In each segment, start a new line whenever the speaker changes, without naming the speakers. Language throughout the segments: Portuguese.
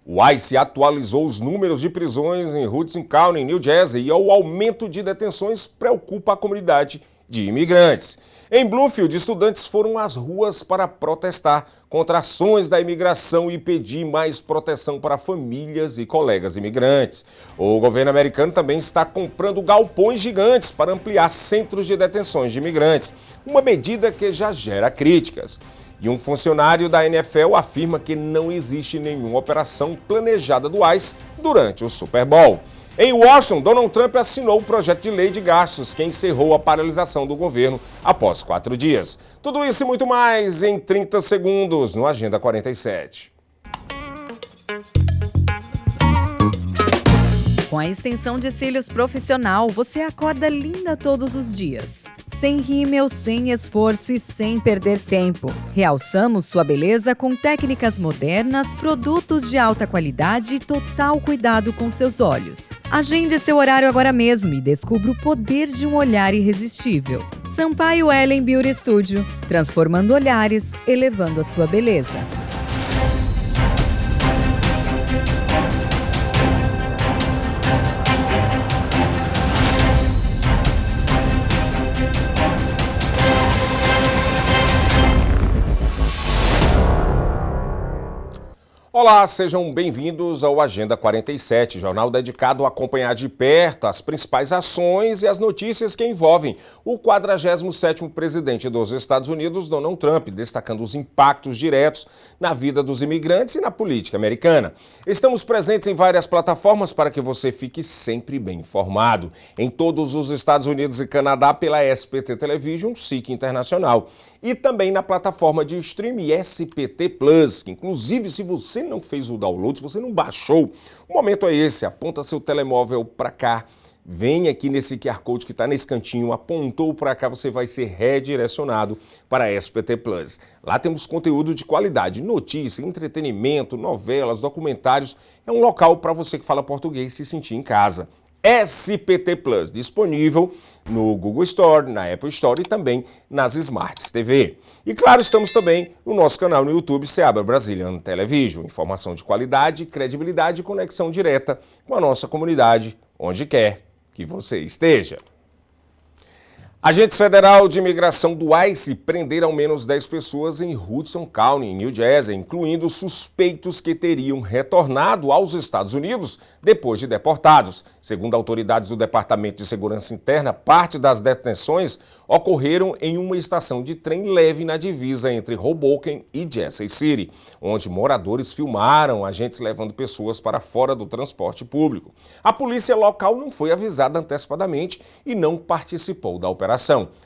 O ICE atualizou os números de prisões em Hudson County, New Jersey, e o aumento de detenções preocupa a comunidade de imigrantes. Em Bloomfield, estudantes foram às ruas para protestar contra ações da imigração e pedir mais proteção para famílias e colegas imigrantes. O governo americano também está comprando galpões gigantes para ampliar centros de detenções de imigrantes, uma medida que já gera críticas. E um funcionário da NFL afirma que não existe nenhuma operação planejada do ICE durante o Super Bowl. Em Washington, Donald Trump assinou o projeto de lei de gastos que encerrou a paralisação do governo após 4 dias. Tudo isso e muito mais em 30 segundos no Agenda 47.
Com a extensão de cílios profissional, você acorda linda todos os dias. Sem rímel, sem esforço e sem perder tempo. Realçamos sua beleza com técnicas modernas, produtos de alta qualidade e total cuidado com seus olhos. Agende seu horário agora mesmo e descubra o poder de um olhar irresistível. Sampaio Ellen Beauty Studio, transformando olhares, elevando a sua beleza.
Olá, sejam bem-vindos ao Agenda 47, jornal dedicado a acompanhar de perto as principais ações e as notícias que envolvem o 47º presidente dos Estados Unidos, Donald Trump, destacando os impactos diretos na vida dos imigrantes e na política americana. Estamos presentes em várias plataformas para que você fique sempre bem informado. Em todos os Estados Unidos e Canadá pela SPT Television, SIC Internacional. E também na plataforma de streaming SPT Plus, que inclusive se você não fez o download, se você não baixou, o momento é esse, aponta seu telemóvel para cá, vem aqui nesse QR Code que está nesse cantinho, apontou para cá, você vai ser redirecionado para a SPT Plus. Lá temos conteúdo de qualidade, notícia, entretenimento, novelas, documentários, é um local para você que fala português se sentir em casa. SPT Plus, disponível no Google Store, na Apple Store e também nas Smart TV. E claro, estamos também no nosso canal no YouTube, Seabra Brazilian Television. Informação de qualidade, credibilidade e conexão direta com a nossa comunidade, onde quer que você esteja. Agentes federal de imigração do ICE prenderam ao menos 10 pessoas em Hudson County, New Jersey, incluindo suspeitos que teriam retornado aos Estados Unidos depois de deportados. Segundo autoridades do Departamento de Segurança Interna, parte das detenções ocorreram em uma estação de trem leve na divisa entre Hoboken e Jersey City, onde moradores filmaram agentes levando pessoas para fora do transporte público. A polícia local não foi avisada antecipadamente e não participou da operação,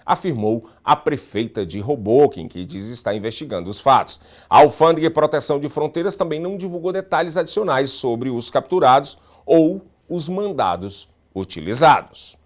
afirmou a prefeita de Hoboken, que diz estar investigando os fatos. A Alfândega e Proteção de Fronteiras também não divulgou detalhes adicionais sobre os capturados ou os mandados utilizados.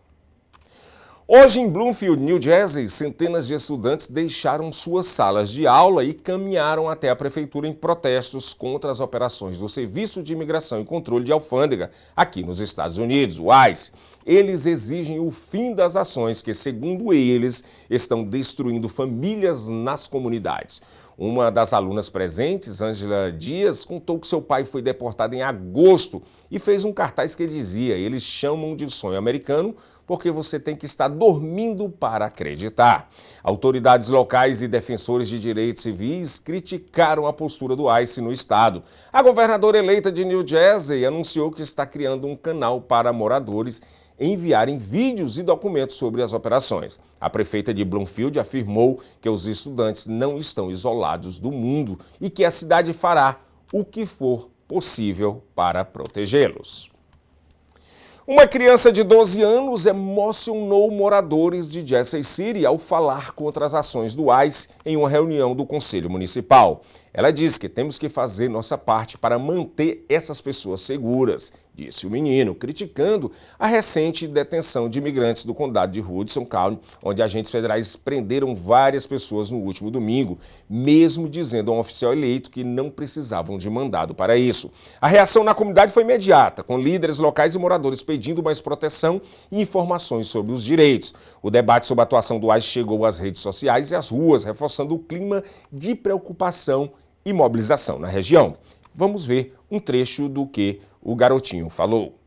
Hoje em Bloomfield, New Jersey, centenas de estudantes deixaram suas salas de aula e caminharam até a prefeitura em protestos contra as operações do Serviço de Imigração e Controle de Alfândega aqui nos Estados Unidos, o ICE. Eles exigem o fim das ações que, segundo eles, estão destruindo famílias nas comunidades. Uma das alunas presentes, Ângela Dias, contou que seu pai foi deportado em agosto e fez um cartaz que dizia: eles chamam de sonho americano porque você tem que estar dormindo para acreditar. Autoridades locais e defensores de direitos civis criticaram a postura do ICE no estado. A governadora eleita de New Jersey anunciou que está criando um canal para moradores enviarem vídeos e documentos sobre as operações. A prefeita de Bloomfield afirmou que os estudantes não estão isolados do mundo e que a cidade fará o que for possível para protegê-los. Uma criança de 12 anos emocionou moradores de Jersey City ao falar contra as ações do ICE em uma reunião do Conselho Municipal. Ela disse que temos que fazer nossa parte para manter essas pessoas seguras, disse o menino, criticando a recente detenção de imigrantes do condado de Hudson County, onde agentes federais prenderam várias pessoas no último domingo, mesmo dizendo a um oficial eleito que não precisavam de mandado para isso. A reação na comunidade foi imediata, com líderes locais e moradores pedindo mais proteção e informações sobre os direitos. O debate sobre a atuação do ICE chegou às redes sociais e às ruas, reforçando o clima de preocupação e mobilização na região. Vamos ver um trecho do que o garotinho falou.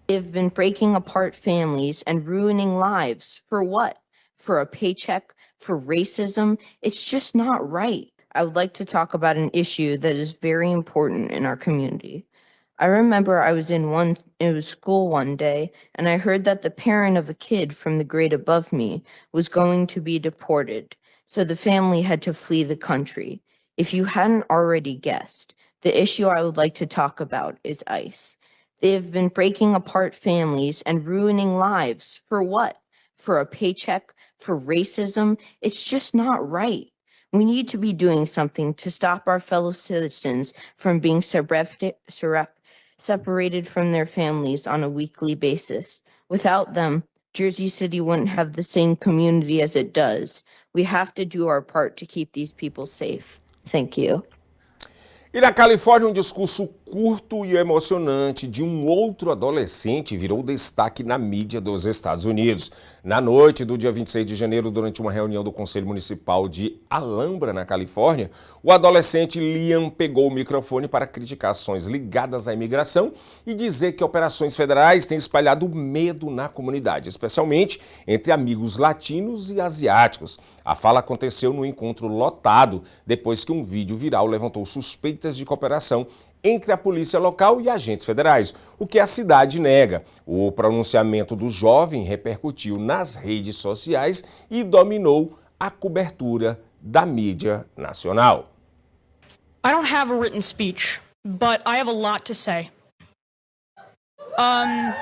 They've been breaking apart families and ruining lives. For what? For a paycheck? For racism? It's just not right. I would like to talk about an issue that is very important in our community. I remember I was in school one day, and I heard that the parent of a kid from the grade above me was going to be deported, so the family had to flee the country. If you hadn't already guessed, the issue I would like to talk about is ICE. They have been breaking apart families and ruining lives. For what? For a paycheck? For racism? It's just not right. We need to be doing something to stop our fellow citizens from being separated from their families on a weekly basis. Without them, Jersey City wouldn't have the same community as it does. We have to do our part to keep these people safe. Thank you.
E na Califórnia, um discurso curto e emocionante de um outro adolescente virou destaque na mídia dos Estados Unidos. Na noite do dia 26 de janeiro, durante uma reunião do Conselho Municipal de Alhambra, na Califórnia, o adolescente Liam pegou o microfone para criticar ações ligadas à imigração e dizer que operações federais têm espalhado medo na comunidade, especialmente entre amigos latinos e asiáticos. A fala aconteceu no encontro lotado, depois que um vídeo viral levantou suspeitas de cooperação entre a polícia local e agentes federais, o que a cidade nega. O pronunciamento do jovem repercutiu nas redes sociais e dominou a cobertura da mídia nacional.
I don't have a written speech, but I have a lot to say. I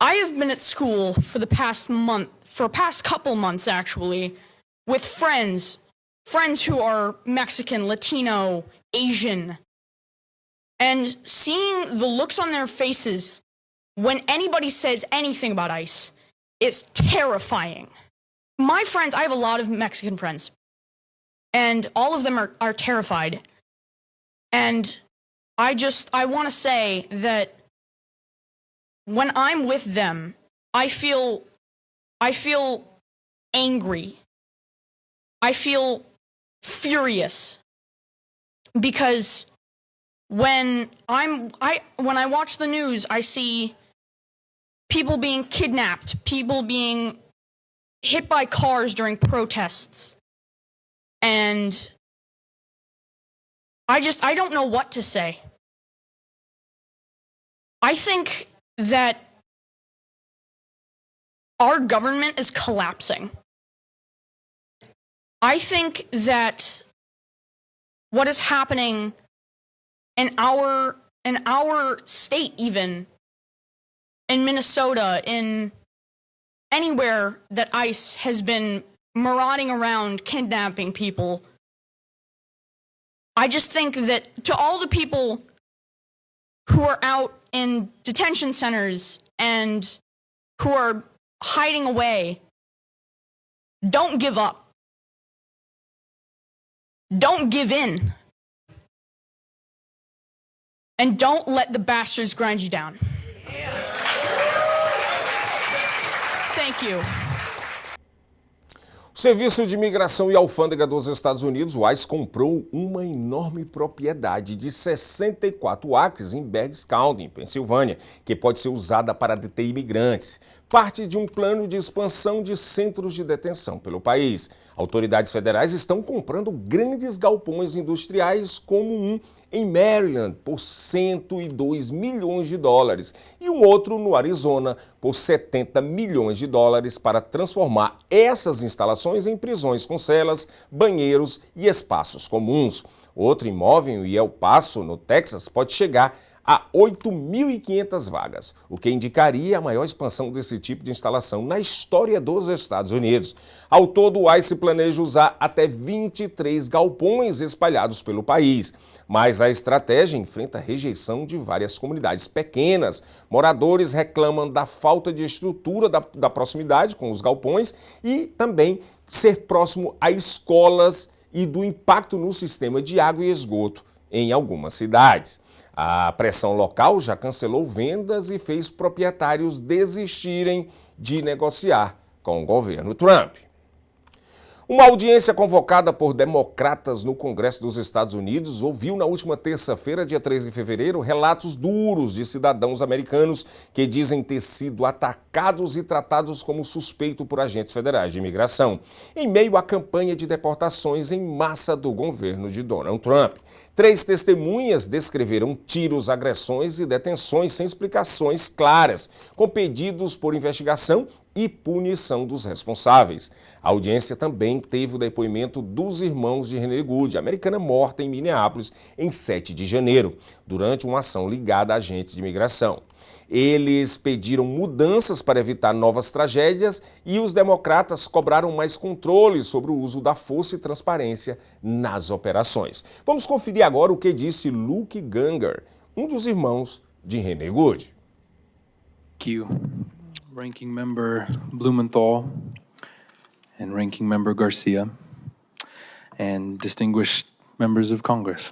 have been at school for the past couple months actually, with friends who are Mexican, Latino, Asian, and seeing the looks on their faces when anybody says anything about ICE is terrifying. My friends, I have a lot of Mexican friends, and all of them are terrified. And I want to say that when I'm with them, I feel angry. I feel furious. Because when I watch the news, I see people being kidnapped, people being hit by cars during protests. And I don't know what to say. I think that our government is collapsing. I think that what is happening in our state, even in Minnesota, in anywhere that ICE has been marauding around, kidnapping people, I just think that to all the people who are out in detention centers and who are hiding away, don't give up. Don't give in. And don't let the bastards grind you down. Thank you.
O Serviço de Imigração e Alfândega dos Estados Unidos, o ICE, comprou uma enorme propriedade de 64 acres em Berks County, em Pensilvânia, que pode ser usada para deter imigrantes. Parte de um plano de expansão de centros de detenção pelo país. Autoridades federais estão comprando grandes galpões industriais, como um em Maryland por 102 milhões de dólares e um outro no Arizona por 70 milhões de dólares para transformar essas instalações em prisões com celas, banheiros e espaços comuns. Outro imóvel em El Paso, no Texas, pode chegar a 8.500 vagas, o que indicaria a maior expansão desse tipo de instalação na história dos Estados Unidos. Ao todo, o ICE planeja usar até 23 galpões espalhados pelo país. Mas a estratégia enfrenta a rejeição de várias comunidades pequenas. Moradores reclamam da falta de estrutura da proximidade com os galpões e também ser próximo a escolas e do impacto no sistema de água e esgoto em algumas cidades. A pressão local já cancelou vendas e fez proprietários desistirem de negociar com o governo Trump. Uma audiência convocada por democratas no Congresso dos Estados Unidos ouviu na última terça-feira, dia 3 de fevereiro, relatos duros de cidadãos americanos que dizem ter sido atacados e tratados como suspeito por agentes federais de imigração, em meio à campanha de deportações em massa do governo de Donald Trump. 3 testemunhas descreveram tiros, agressões e detenções sem explicações claras, com pedidos por investigação e punição dos responsáveis. A audiência também teve o depoimento dos irmãos de Renee Good, americana morta em Minneapolis em 7 de janeiro, durante uma ação ligada a agentes de imigração. Eles pediram mudanças para evitar novas tragédias e os democratas cobraram mais controle sobre o uso da força e transparência nas operações. Vamos conferir agora o que disse Luke Ganger, um dos irmãos de Renee Good.
Thank you, Ranking Member Blumenthal and Ranking Member Garcia and distinguished members of Congress.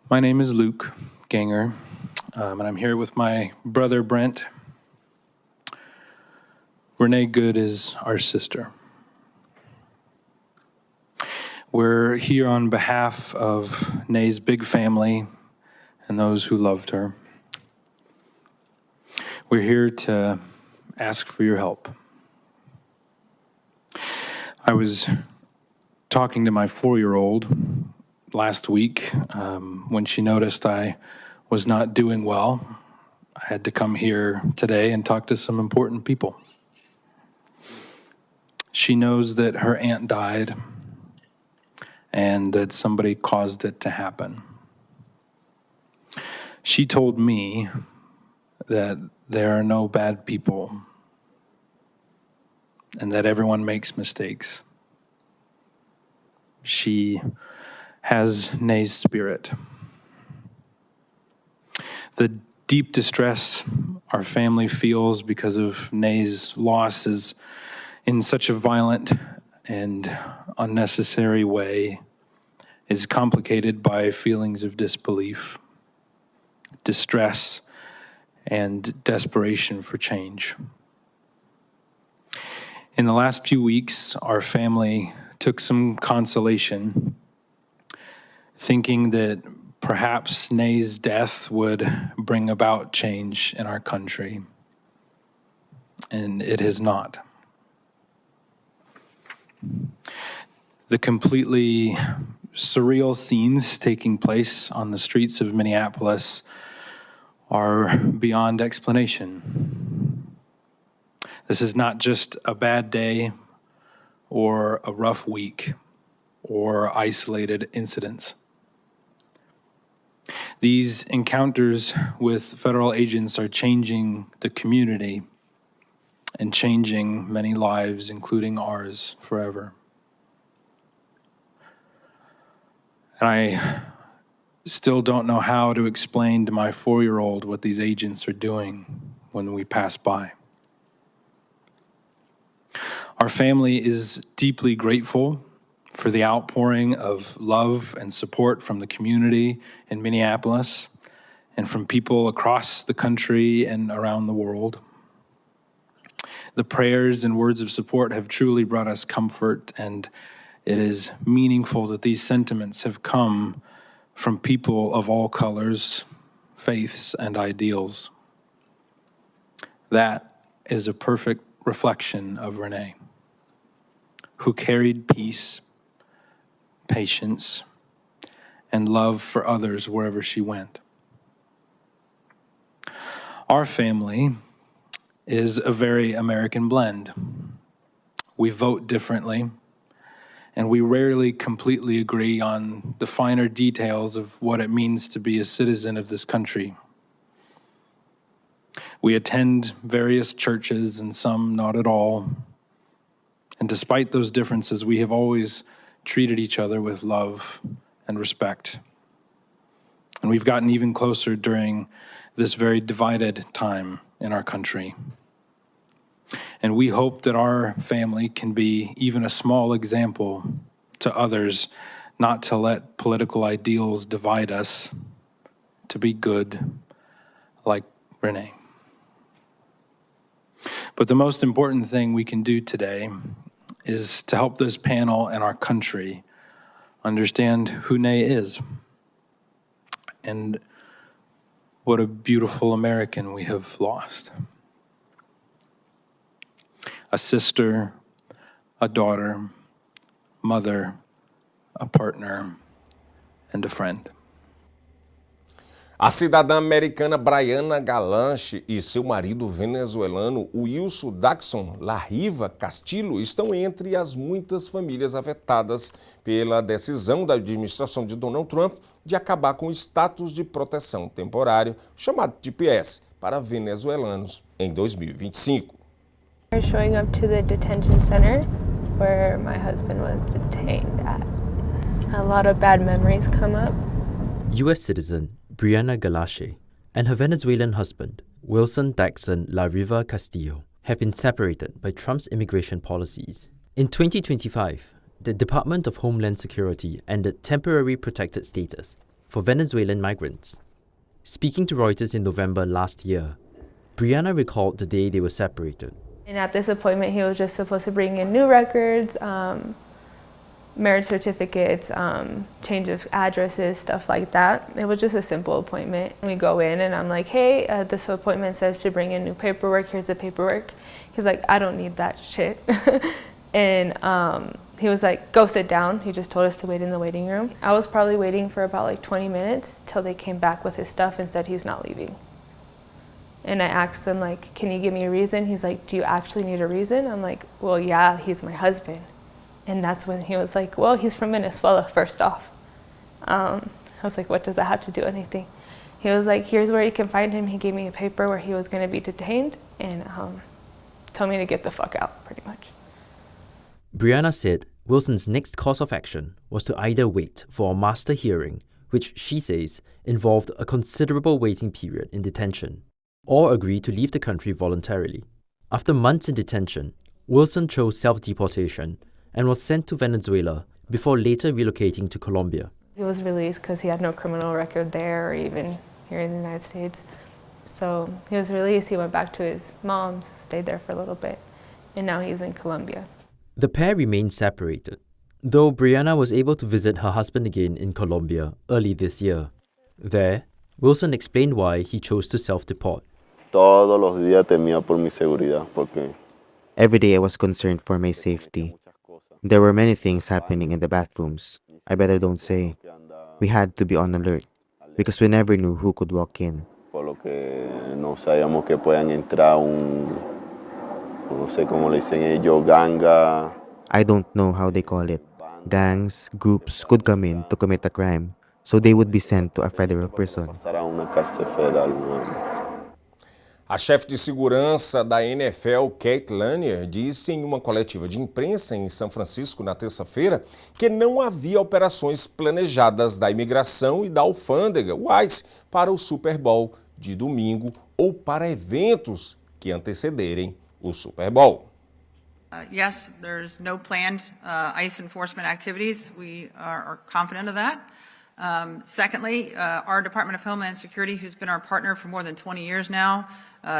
My name is Luke Ganger, and I'm here with my brother Brent. Renee Good is our sister. We're here on behalf of Nay's big family and those who loved her. We're here to ask for your help. I was talking to my 4-year-old last week when she noticed I was not doing well. I had to come here today and talk to some important people. She knows that her aunt died and that somebody caused it to happen. She told me that there are no bad people and that everyone makes mistakes. She has Nay's spirit. The deep distress our family feels because of Nay's loss is in such a violent and unnecessary way is complicated by feelings of disbelief, distress, and desperation for change. In the last few weeks, our family took some consolation, thinking that perhaps Nay's death would bring about change in our country, and it has not. The completely surreal scenes taking place on the streets of Minneapolis are beyond explanation. This is not just a bad day or a rough week or isolated incidents. These encounters with federal agents are changing the community and changing many lives, including ours, forever. And I still don't know how to explain to my 4-year-old what these agents are doing when we pass by. Our family is deeply grateful for the outpouring of love and support from the community in Minneapolis and from people across the country and around the world. The prayers and words of support have truly brought us comfort, and it is meaningful that these sentiments have come from people of all colors, faiths, and ideals. That is a perfect reflection of Renee, who carried peace, patience, and love for others wherever she went. Our family is a very American blend. We vote differently, and we rarely completely agree on the finer details of what it means to be a citizen of this country. We attend various churches and some not at all. And despite those differences, we have always treated each other with love and respect. And we've gotten even closer during this very divided time in our country. And we hope that our family can be even a small example to others, not to let political ideals divide us, to be good like Renee. But the most important thing we can do today is to help this panel and our country understand who Nay is and what a beautiful American we have lost. A sister, a daughter, mother, a partner, and a friend.
A cidadã americana Brianna Galanche e seu marido venezuelano Wilson Daxon Larriva Castillo estão entre as muitas famílias afetadas pela decisão da administração de Donald Trump de acabar com o status de proteção temporário, chamado TPS, para venezuelanos em 2025.
We're showing up to the detention center where my husband was detained at. A lot of bad memories come up.
U.S. citizen Brianna Galanche and her Venezuelan husband, Wilson Daxon Larriva Castillo, have been separated by Trump's immigration policies. In 2025, the Department of Homeland Security ended temporary protected status for Venezuelan migrants. Speaking to Reuters in November last year, Brianna recalled the day they were separated.
And at this appointment, he was just supposed to bring in new records, marriage certificates, change of addresses, stuff like that. It was just a simple appointment. We go in and I'm like, hey, this appointment says to bring in new paperwork. Here's the paperwork. He's like, I don't need that shit. And he was like, go sit down. He just told us to wait in the waiting room. I was probably waiting for about like 20 minutes till they came back with his stuff and said he's not leaving. And I asked him, like, can you give me a reason? He's like, do you actually need a reason? I'm like, well, yeah, he's my husband. And that's when he was like, well, he's from Venezuela, first off. I was like, what does that have to do with anything? He was like, here's where you can find him. He gave me a paper where he was going to be detained and told me to get the fuck out, pretty much.
Brianna said Wilson's next course of action was to either wait for a master hearing, which she says involved a considerable waiting period in detention, or agree to leave the country voluntarily. After months in detention, Wilson chose self-deportation and was sent to Venezuela before later relocating to Colombia.
He was released because he had no criminal record there or even here in the United States. So he was released, he went back to his mom's, stayed there for a little bit, and now he's in Colombia.
The pair remained separated, though Brianna was able to visit her husband again in Colombia early this year. There, Wilson explained why he chose to self-deport.
Todos los días temía por mi seguridad, porque
every day I was concerned for my safety. There were many things happening in the bathrooms. I better don't say. We had to be on alert because we never knew who could walk in.
por lo que no sabíamos que puedan entrar no sé cómo le dicen ellos, ganga.
I don't know how they call it. Gangs, groups could come in to commit a crime, so they would be sent to a federal prison.
Passar a uma cárcel federal.
A chefe de segurança da NFL, Kate Lanier, disse em uma coletiva de imprensa em São Francisco na terça-feira que não havia operações planejadas da imigração e da alfândega, o ICE, para o Super Bowl de domingo ou para eventos que antecederem o Super Bowl.
Yes, there's no planned ICE enforcement activities. We are confident of that. Secondly, our Department of Homeland Security, who's been our partner for more than 20 years now,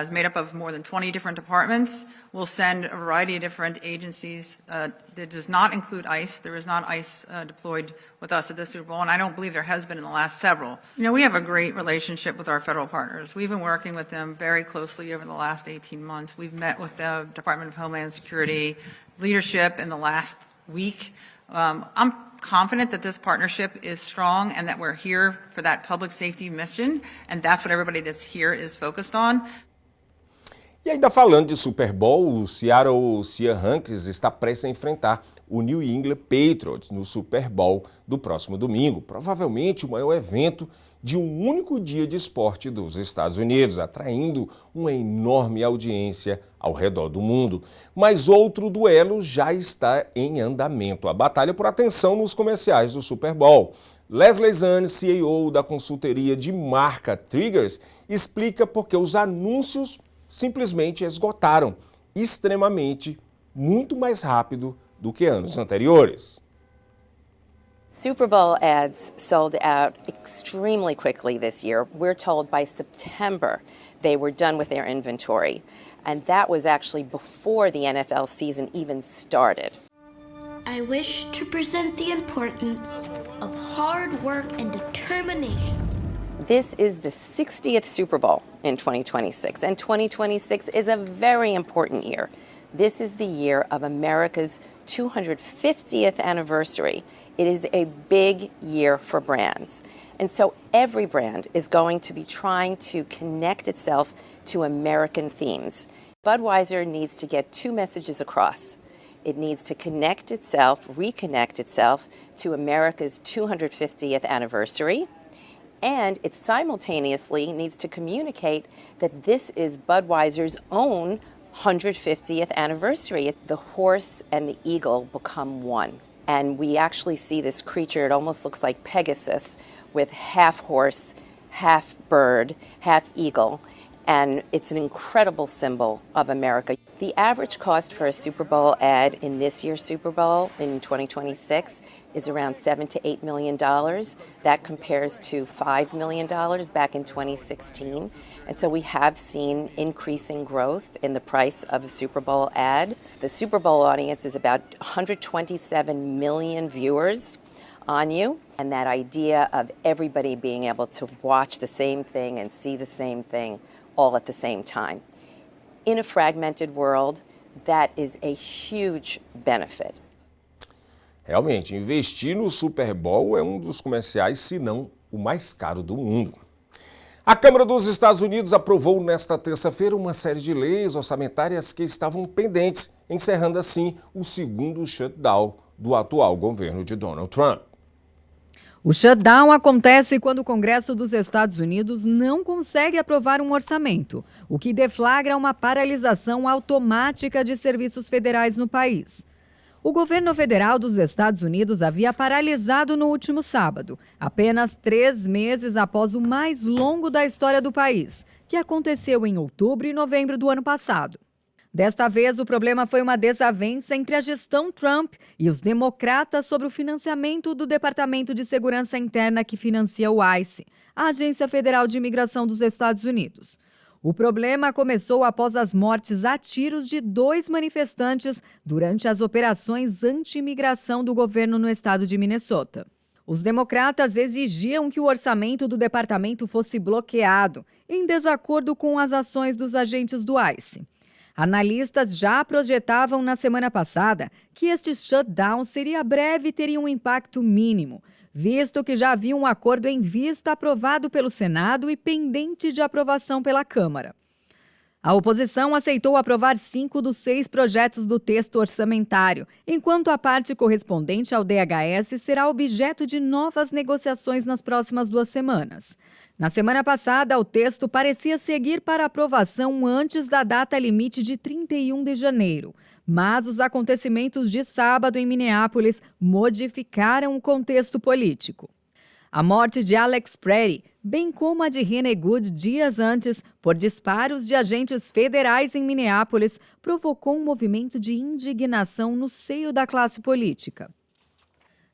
is made up of more than 20 different departments. We'll send a variety of different agencies. That does not include ICE. There is not ICE deployed with us at the Super Bowl, and I don't believe there has been in the last several. You know, we have a great relationship with our federal partners. We've been working with them very closely over the last 18 months. We've met with the Department of Homeland Security leadership in the last week. I'm confident that this partnership is strong and that we're here for that public safety mission, and that's what everybody that's here is focused on.
E ainda falando de Super Bowl, o Seattle Seahawks está prestes a enfrentar o New England Patriots no Super Bowl do próximo domingo, provavelmente o maior evento de um único dia de esporte dos Estados Unidos, atraindo uma enorme audiência ao redor do mundo. Mas outro duelo já está em andamento, a batalha por atenção nos comerciais do Super Bowl. Leslie Zahn, CEO da consultoria de marca Triggers, explica por que os anúncios simplesmente esgotaram extremamente, muito mais rápido do que anos anteriores.
Super Bowl ads sold out extremely quickly this year. We're told by September they were done with their inventory. And that was actually before the NFL season even started.
I wish to present the importance of hard work and determination.
This is the 60th Super Bowl in 2026, and 2026 is a very important year. This is the year of America's 250th anniversary. It is a big year for brands. And so every brand is going to be trying to connect itself to American themes. Budweiser needs to get two messages across. It needs to connect itself, reconnect itself to America's 250th anniversary. And it simultaneously needs to communicate that this is Budweiser's own 150th anniversary. The horse and the eagle become one. And we actually see this creature, it almost looks like Pegasus, with half horse, half bird, half eagle. And it's an incredible symbol of America. The average cost for a Super Bowl ad in this year's Super Bowl in 2026 is around $7 to $8 million. That compares to $5 million back in 2016. And so we have seen increasing growth in the price of a Super Bowl ad. The Super Bowl audience is about 127 million viewers on you. And that idea of everybody being able to watch the same thing and see the same thing all at the same time. In a fragmented world, that is a huge benefit.
Realmente, investir no Super Bowl é um dos comerciais, se não o mais caro do mundo. A Câmara dos Estados Unidos aprovou nesta terça-feira uma série de leis orçamentárias que estavam pendentes, encerrando assim o segundo shutdown do atual governo de Donald Trump.
O shutdown acontece quando o Congresso dos Estados Unidos não consegue aprovar um orçamento, o que deflagra uma paralisação automática de serviços federais no país. O governo federal dos Estados Unidos havia paralisado no último sábado, apenas 3 meses após o mais longo da história do país, que aconteceu em outubro e novembro do ano passado. Desta vez, o problema foi uma desavença entre a gestão Trump e os democratas sobre o financiamento do Departamento de Segurança Interna que financia o ICE, a Agência Federal de Imigração dos Estados Unidos. O problema começou após as mortes a tiros de 2 manifestantes durante as operações anti-imigração do governo no estado de Minnesota. Os democratas exigiam que o orçamento do departamento fosse bloqueado, em desacordo com as ações dos agentes do ICE. Analistas já projetavam na semana passada que este shutdown seria breve e teria um impacto mínimo, visto que já havia um acordo em vista aprovado pelo Senado e pendente de aprovação pela Câmara. A oposição aceitou aprovar 5 dos 6 projetos do texto orçamentário, enquanto a parte correspondente ao DHS será objeto de novas negociações nas próximas 2 semanas. Na semana passada, o texto parecia seguir para aprovação antes da data limite de 31 de janeiro, mas os acontecimentos de sábado em Minneapolis modificaram o contexto político. A morte de Alex Pretty, bem como a de Rene Good dias antes, por disparos de agentes federais em Minneapolis, provocou um movimento de indignação no seio da classe política.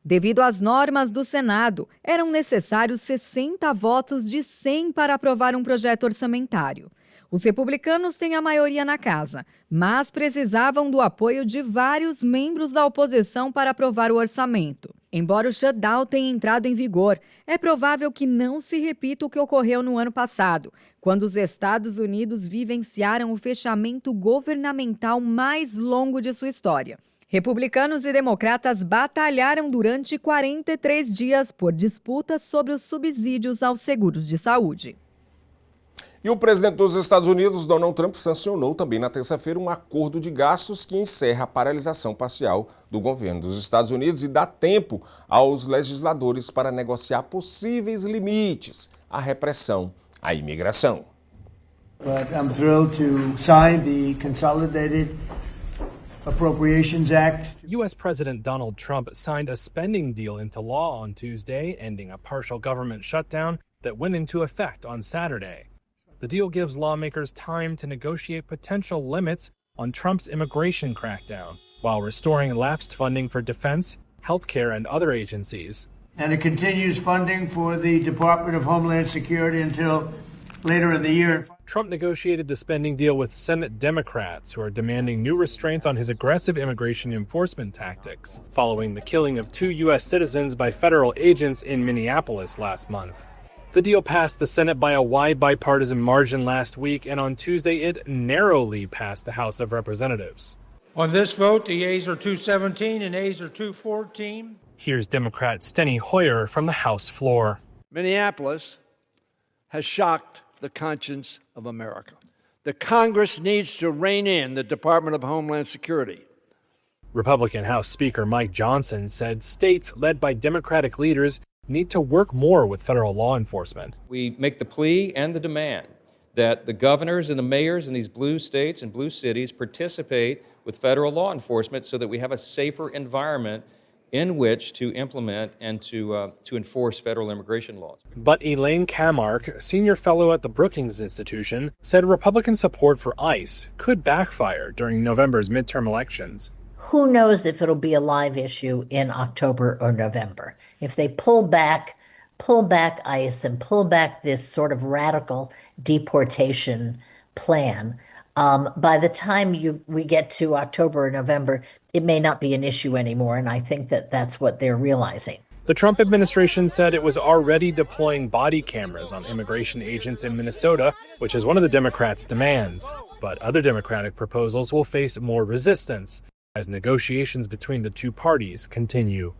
Devido às normas do Senado, eram necessários 60 votos de 100 para aprovar um projeto orçamentário. Os republicanos têm a maioria na casa, mas precisavam do apoio de vários membros da oposição para aprovar o orçamento. Embora o shutdown tenha entrado em vigor, é provável que não se repita o que ocorreu no ano passado, quando os Estados Unidos vivenciaram o fechamento governamental mais longo de sua história. Republicanos e democratas batalharam durante 43 dias por disputas sobre os subsídios aos seguros de saúde.
E o presidente dos Estados Unidos, Donald Trump, sancionou também na terça-feira um acordo de gastos que encerra a paralisação parcial do governo dos Estados Unidos e dá tempo aos legisladores para negociar possíveis limites à repressão à imigração.
But I'm thrilled to sign the Consolidated Appropriations Act.
U.S. President Donald Trump signed a spending deal into law on Tuesday, ending a partial government shutdown that went into effect on Saturday. The deal gives lawmakers time to negotiate potential limits on Trump's immigration crackdown, while restoring lapsed funding for defense, healthcare, and other agencies.
And it continues funding for the Department of Homeland Security until later in the year.
Trump negotiated the spending deal with Senate Democrats, who are demanding new restraints on his aggressive immigration enforcement tactics, following the killing of 2 U.S. citizens by federal agents in Minneapolis last month. The deal passed the Senate by a wide bipartisan margin last week, and on Tuesday it narrowly passed the House of Representatives.
On this vote, the yeas are 217 and nays are 214.
Here's Democrat Steny Hoyer from the House floor.
Minneapolis has shocked the conscience of America. The Congress needs to rein in the Department of Homeland Security.
Republican House Speaker Mike Johnson said states led by Democratic leaders need to work more with federal law enforcement.
We make the plea and the demand that the governors and the mayors in these blue states and blue cities participate with federal law enforcement so that we have a safer environment in which to implement and to enforce federal immigration laws.
But Elaine Camark, senior fellow at the Brookings Institution, said Republican support for ICE could backfire during November's midterm elections.
Who knows if it'll be a live issue in October or November? If they pull back ICE and pull back this sort of radical deportation plan, by the time we get to October or November, it may not be an issue anymore, and I think that's what they're realizing.
The Trump administration said it was already deploying body cameras on immigration agents in Minnesota, which is one of the Democrats' demands. But other Democratic proposals will face more resistance as negotiations between the two parties continue.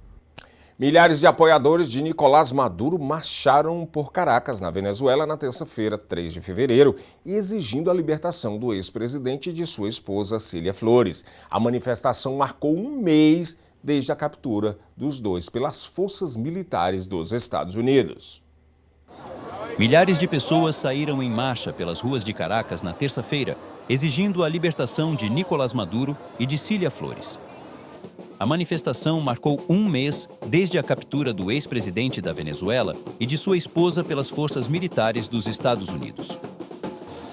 Milhares de apoiadores de Nicolás Maduro marcharam por Caracas, na Venezuela, na terça-feira, 3 de fevereiro, exigindo a libertação do ex-presidente e de sua esposa, Cília Flores. A manifestação marcou um mês desde a captura dos dois pelas forças militares dos Estados Unidos.
Milhares de pessoas saíram em marcha pelas ruas de Caracas na terça-feira, exigindo a libertação de Nicolás Maduro e de Cília Flores. A manifestação marcou um mês desde a captura do ex-presidente da Venezuela e de sua esposa pelas forças militares dos Estados Unidos.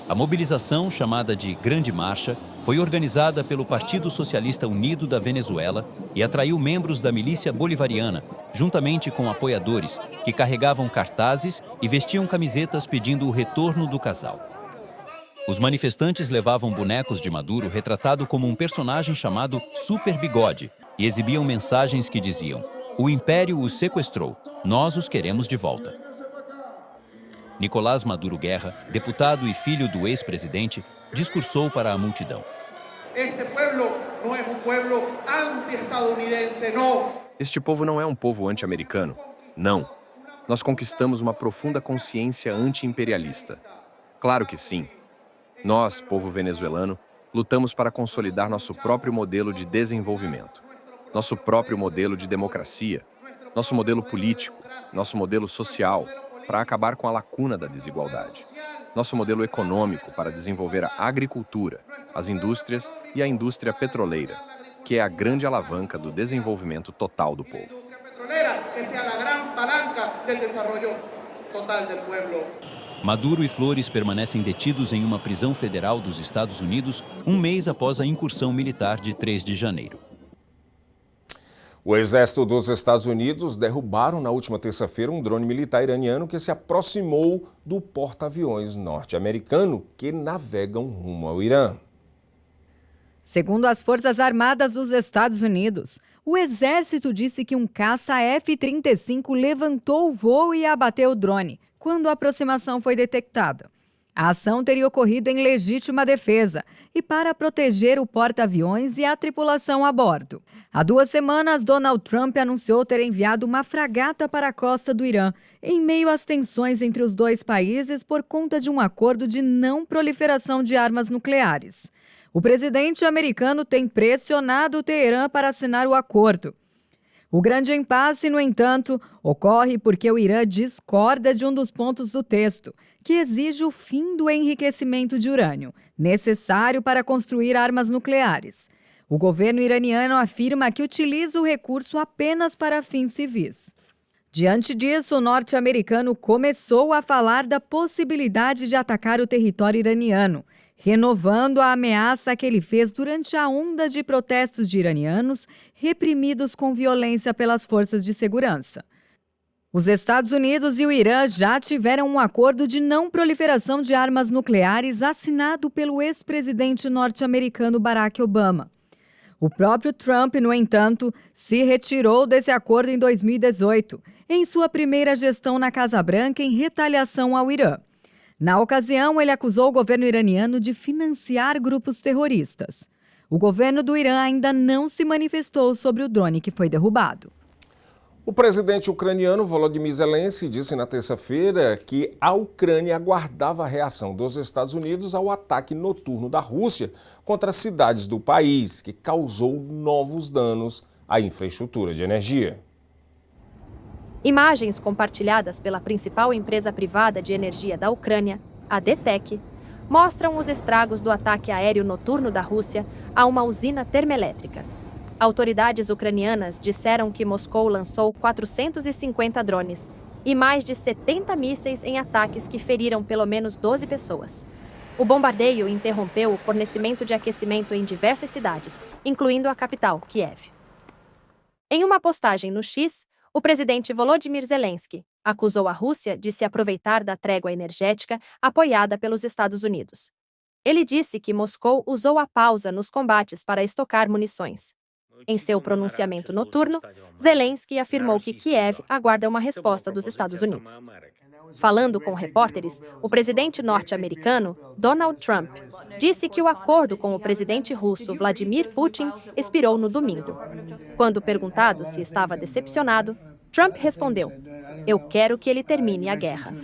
A mobilização, chamada de Grande Marcha, foi organizada pelo Partido Socialista Unido da Venezuela e atraiu membros da milícia bolivariana, juntamente com apoiadores que carregavam cartazes e vestiam camisetas pedindo o retorno do casal. Os manifestantes levavam bonecos de Maduro retratado como um personagem chamado Super Bigode e exibiam mensagens que diziam: "O Império os sequestrou, nós os queremos de volta." Nicolás Maduro Guerra, deputado e filho do ex-presidente, discursou para a multidão.
Este povo não é um povo anti-americano. Não. Nós conquistamos uma profunda consciência anti-imperialista. Claro que sim. Nós, povo venezuelano, lutamos para consolidar nosso próprio modelo de desenvolvimento, nosso próprio modelo de democracia, nosso modelo político, nosso modelo social, para acabar com a lacuna da desigualdade, nosso modelo econômico para desenvolver a agricultura, as indústrias e a indústria petroleira, que é a grande alavanca do desenvolvimento total do povo.
Maduro e Flores permanecem detidos em uma prisão federal dos Estados Unidos um mês após a incursão militar de 3 de janeiro.
O exército dos Estados Unidos derrubaram na última terça-feira um drone militar iraniano que se aproximou do porta-aviões norte-americano que navegam rumo ao Irã.
Segundo as Forças Armadas dos Estados Unidos, o exército disse que um caça F-35 levantou o voo e abateu o drone quando a aproximação foi detectada. A ação teria ocorrido em legítima defesa e para proteger o porta-aviões e a tripulação a bordo. Há 2 semanas, Donald Trump anunciou ter enviado uma fragata para a costa do Irã, em meio às tensões entre os dois países por conta de um acordo de não proliferação de armas nucleares. O presidente americano tem pressionado o Teherã para assinar o acordo. O grande impasse, no entanto, ocorre porque o Irã discorda de um dos pontos do texto, que exige o fim do enriquecimento de urânio, necessário para construir armas nucleares. O governo iraniano afirma que utiliza o recurso apenas para fins civis. Diante disso, o norte-americano começou a falar da possibilidade de atacar o território iraniano, renovando a ameaça que ele fez durante a onda de protestos de iranianos reprimidos com violência pelas forças de segurança. Os Estados Unidos e o Irã já tiveram um acordo de não proliferação de armas nucleares assinado pelo ex-presidente norte-americano Barack Obama. O próprio Trump, no entanto, se retirou desse acordo em 2018, em sua primeira gestão na Casa Branca em retaliação ao Irã. Na ocasião, ele acusou o governo iraniano de financiar grupos terroristas. O governo do Irã ainda não se manifestou sobre o drone que foi derrubado.
O presidente ucraniano Volodymyr Zelensky disse na terça-feira que a Ucrânia aguardava a reação dos Estados Unidos ao ataque noturno da Rússia contra cidades do país, que causou novos danos à infraestrutura de energia.
Imagens compartilhadas pela principal empresa privada de energia da Ucrânia, a DTEK, mostram os estragos do ataque aéreo noturno da Rússia a uma usina termoelétrica. Autoridades ucranianas disseram que Moscou lançou 450 drones e mais de 70 mísseis em ataques que feriram pelo menos 12 pessoas. O bombardeio interrompeu o fornecimento de aquecimento em diversas cidades, incluindo a capital, Kiev. Em uma postagem no X, o presidente Volodymyr Zelensky acusou a Rússia de se aproveitar da trégua energética apoiada pelos Estados Unidos. Ele disse que Moscou usou a pausa nos combates para estocar munições. Em seu pronunciamento noturno, Zelensky afirmou que Kiev aguarda uma resposta dos Estados Unidos. Falando com repórteres, o presidente norte-americano, Donald Trump, disse que o acordo com o presidente russo Vladimir Putin expirou no domingo. Quando perguntado se estava decepcionado, Trump respondeu: "Eu quero que ele termine a guerra."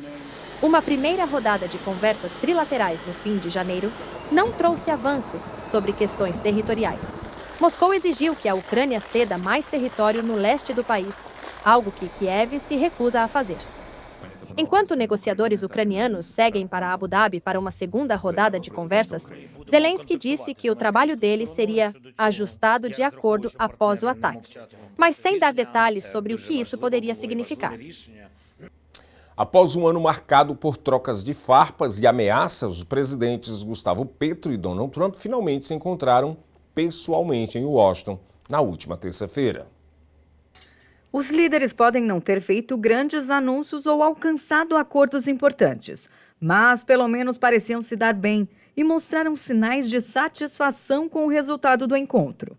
Uma primeira rodada de conversas trilaterais no fim de janeiro não trouxe avanços sobre questões territoriais. Moscou exigiu que a Ucrânia ceda mais território no leste do país, algo que Kiev se recusa a fazer. Enquanto negociadores ucranianos seguem para Abu Dhabi para uma segunda rodada de conversas, Zelensky disse que o trabalho dele seria ajustado de acordo após o ataque, mas sem dar detalhes sobre o que isso poderia significar.
Após um ano marcado por trocas de farpas e ameaças, os presidentes Gustavo Petro e Donald Trump finalmente se encontraram pessoalmente em Washington na última terça-feira.
Os líderes podem não ter feito grandes anúncios ou alcançado acordos importantes, mas pelo menos pareciam se dar bem e mostraram sinais de satisfação com o resultado do encontro.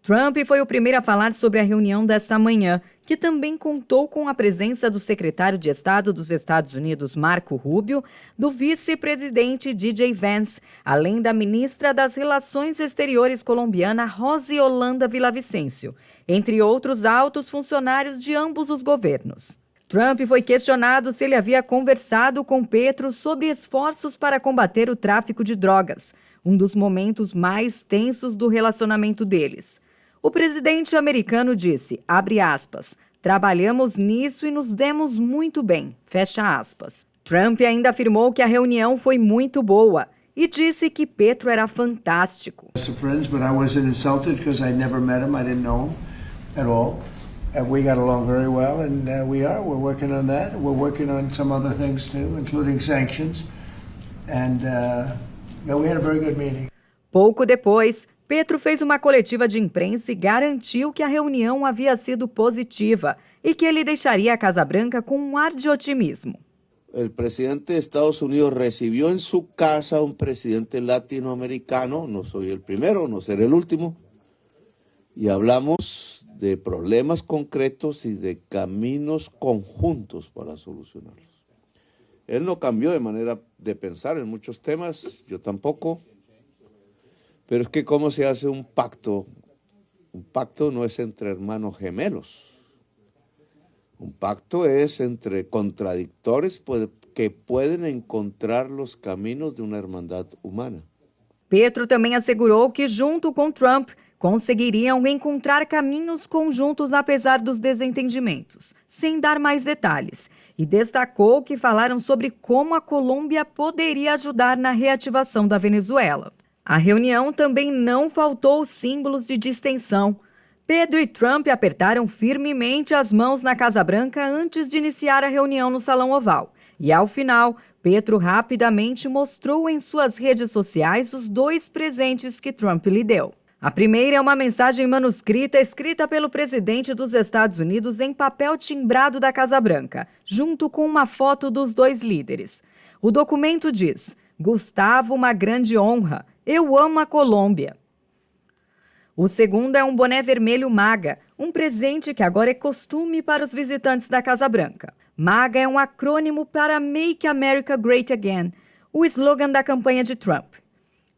Trump foi o primeiro a falar sobre a reunião desta manhã, que também contou com a presença do secretário de Estado dos Estados Unidos, Marco Rubio, do vice-presidente DJ Vance, além da ministra das Relações Exteriores colombiana, Rosy Yolanda Villavicencio, entre outros altos funcionários de ambos os governos. Trump foi questionado se ele havia conversado com Petro sobre esforços para combater o tráfico de drogas, um dos momentos mais tensos do relacionamento deles. O presidente americano disse, abre aspas, trabalhamos nisso e nos demos muito bem, fecha aspas. Trump ainda afirmou que a reunião foi muito boa e disse que Petro era fantástico.
Friends, but I wasn't insulted because I never met him. I didn't know him at all. We got along very well, and we're working on that. We're working on some other things too, including sanctions. And we had a very good meeting.
Pouco depois, Petro fez uma coletiva de imprensa e garantiu que a reunião havia sido positiva e que ele deixaria a Casa Branca com um ar de otimismo.
El presidente de Estados Unidos recibió en su casa un presidente latinoamericano, no soy el primero, no seré el último, y hablamos de problemas concretos y de caminos conjuntos para solucionarlos. Él no cambió de manera de pensar en muchos temas, yo tampoco. Pero es que ¿cómo se hace un pacto? Un pacto no es entre hermanos gemelos. Un pacto es entre contradictores que pueden encontrar los caminos de una hermandad humana.
Petro também assegurou que, junto com Trump, conseguiriam encontrar caminhos conjuntos apesar dos desentendimentos, sem dar mais detalhes, e destacou que falaram sobre como a Colômbia poderia ajudar na reativação da Venezuela. A reunião também não faltou símbolos de distensão. Pedro e Trump apertaram firmemente as mãos na Casa Branca antes de iniciar a reunião no Salão Oval. E, ao final, Petro rapidamente mostrou em suas redes sociais os 2 presentes que Trump lhe deu. A primeira é uma mensagem manuscrita escrita pelo presidente dos Estados Unidos em papel timbrado da Casa Branca, junto com uma foto dos dois líderes. O documento diz: Gustavo, uma grande honra. Eu amo a Colômbia. O segundo é um boné vermelho MAGA, um presente que agora é costume para os visitantes da Casa Branca. MAGA é um acrônimo para Make America Great Again, o slogan da campanha de Trump.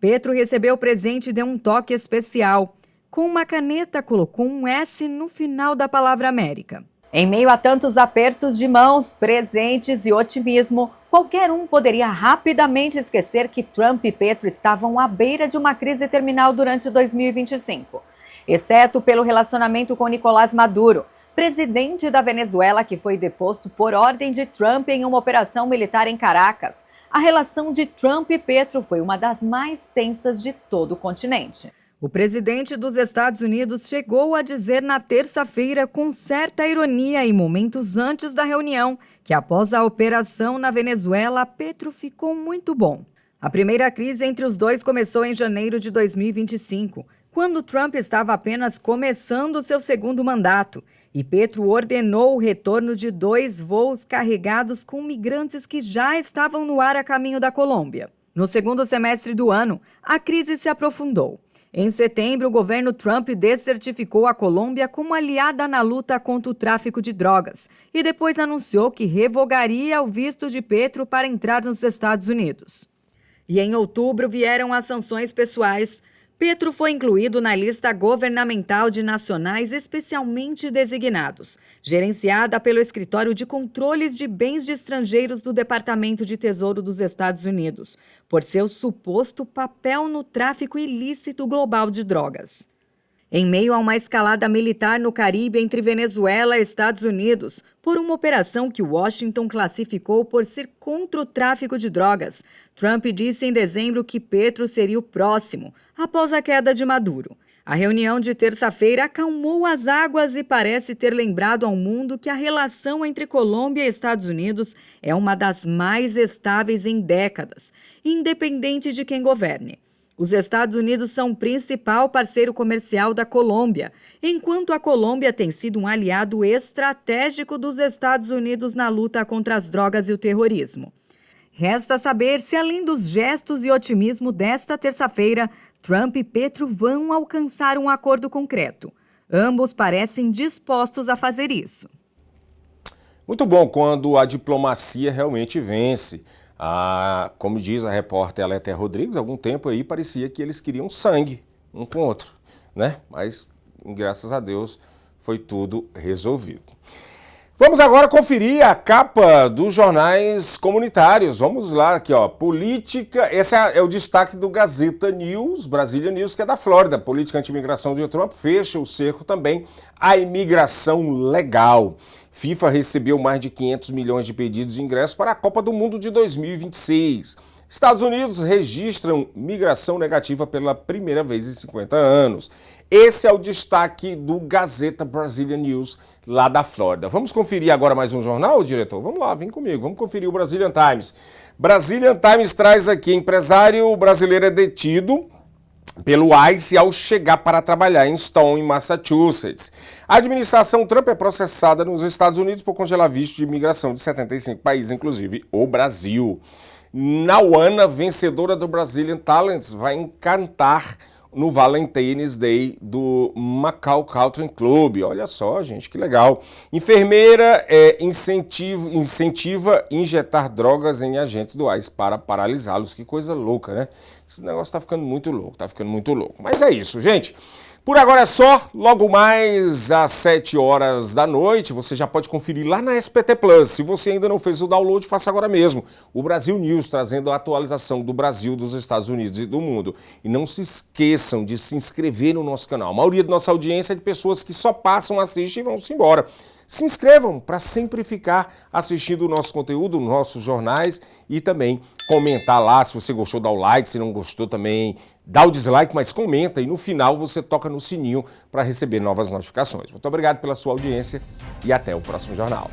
Petro recebeu o presente e deu um toque especial. Com uma caneta, colocou um S no final da palavra América. Em meio a tantos apertos de mãos, presentes e otimismo, qualquer um poderia rapidamente esquecer que Trump e Petro estavam à beira de uma crise terminal durante 2025. Exceto pelo relacionamento com Nicolás Maduro, presidente da Venezuela, que foi deposto por ordem de Trump em uma operação militar em Caracas. A relação de Trump e Petro foi uma das mais tensas de todo o continente. O presidente dos Estados Unidos chegou a dizer na terça-feira, com certa ironia e momentos antes da reunião, que após a operação na Venezuela, Petro ficou muito bom. A primeira crise entre os dois começou em janeiro de 2025, quando Trump estava apenas começando seu segundo mandato, e Petro ordenou o retorno de 2 voos carregados com migrantes que já estavam no ar a caminho da Colômbia. No segundo semestre do ano, a crise se aprofundou. Em setembro, o governo Trump descertificou a Colômbia como aliada na luta contra o tráfico de drogas e depois anunciou que revogaria o visto de Petro para entrar nos Estados Unidos. E em outubro vieram as sanções pessoais. Petro foi incluído na lista governamental de nacionais especialmente designados, gerenciada pelo Escritório de Controles de Bens de Estrangeiros do Departamento de Tesouro dos Estados Unidos, por seu suposto papel no tráfico ilícito global de drogas. Em meio a uma escalada militar no Caribe entre Venezuela e Estados Unidos, por uma operação que Washington classificou por ser contra o tráfico de drogas, Trump disse em dezembro que Petro seria o próximo, após a queda de Maduro. A reunião de terça-feira acalmou as águas e parece ter lembrado ao mundo que a relação entre Colômbia e Estados Unidos é uma das mais estáveis em décadas, independente de quem governe. Os Estados Unidos são o principal parceiro comercial da Colômbia, enquanto a Colômbia tem sido um aliado estratégico dos Estados Unidos na luta contra as drogas e o terrorismo. Resta saber se, além dos gestos e otimismo desta terça-feira, Trump e Petro vão alcançar um acordo concreto. Ambos parecem dispostos a fazer isso.
Muito bom quando a diplomacia realmente vence. Como diz a repórter Aletheia Rodrigues, há algum tempo aí parecia que eles queriam sangue um com o outro, né? Mas, graças a Deus, foi tudo resolvido. Vamos agora conferir a capa dos jornais comunitários. Vamos lá, aqui ó, política, esse é o destaque do Gazeta News, Brasília News, que é da Flórida. Política anti-imigração de Trump fecha o cerco também à imigração legal. FIFA recebeu mais de 500 milhões de pedidos de ingressos para a Copa do Mundo de 2026. Estados Unidos registram migração negativa pela primeira vez em 50 anos. Esse é o destaque do Gazeta Brasília News, lá da Flórida. Vamos conferir agora mais um jornal, diretor? Vamos lá, vem comigo. Vamos conferir o Brazilian Times. Brazilian Times traz aqui, empresário brasileiro é detido pelo ICE ao chegar para trabalhar em Stone, em Massachusetts. A administração Trump é processada nos Estados Unidos por congelar visto de imigração de 75 países, inclusive o Brasil. Nauana, vencedora do Brazilian Talents, vai encantar no Valentine's Day do Macau Country Club. Olha só, gente, que legal. Enfermeira incentiva injetar drogas em agentes do ICE para paralisá-los. Que coisa louca, né? Esse negócio tá ficando muito louco, Mas é isso, gente. Por agora é só, logo mais às 7 horas da noite, você já pode conferir lá na SPT Plus. Se você ainda não fez o download, faça agora mesmo. O Brasil News, trazendo a atualização do Brasil, dos Estados Unidos e do mundo. E não se esqueçam de se inscrever no nosso canal. A maioria da nossa audiência é de pessoas que só passam, assistem e vão-se embora. Se inscrevam para sempre ficar assistindo o nosso conteúdo, nossos jornais e também comentar lá. Se você gostou, dá o like, se não gostou também, dá o dislike, mas comenta e no final você toca no sininho para receber novas notificações. Muito obrigado pela sua audiência e até o próximo jornal.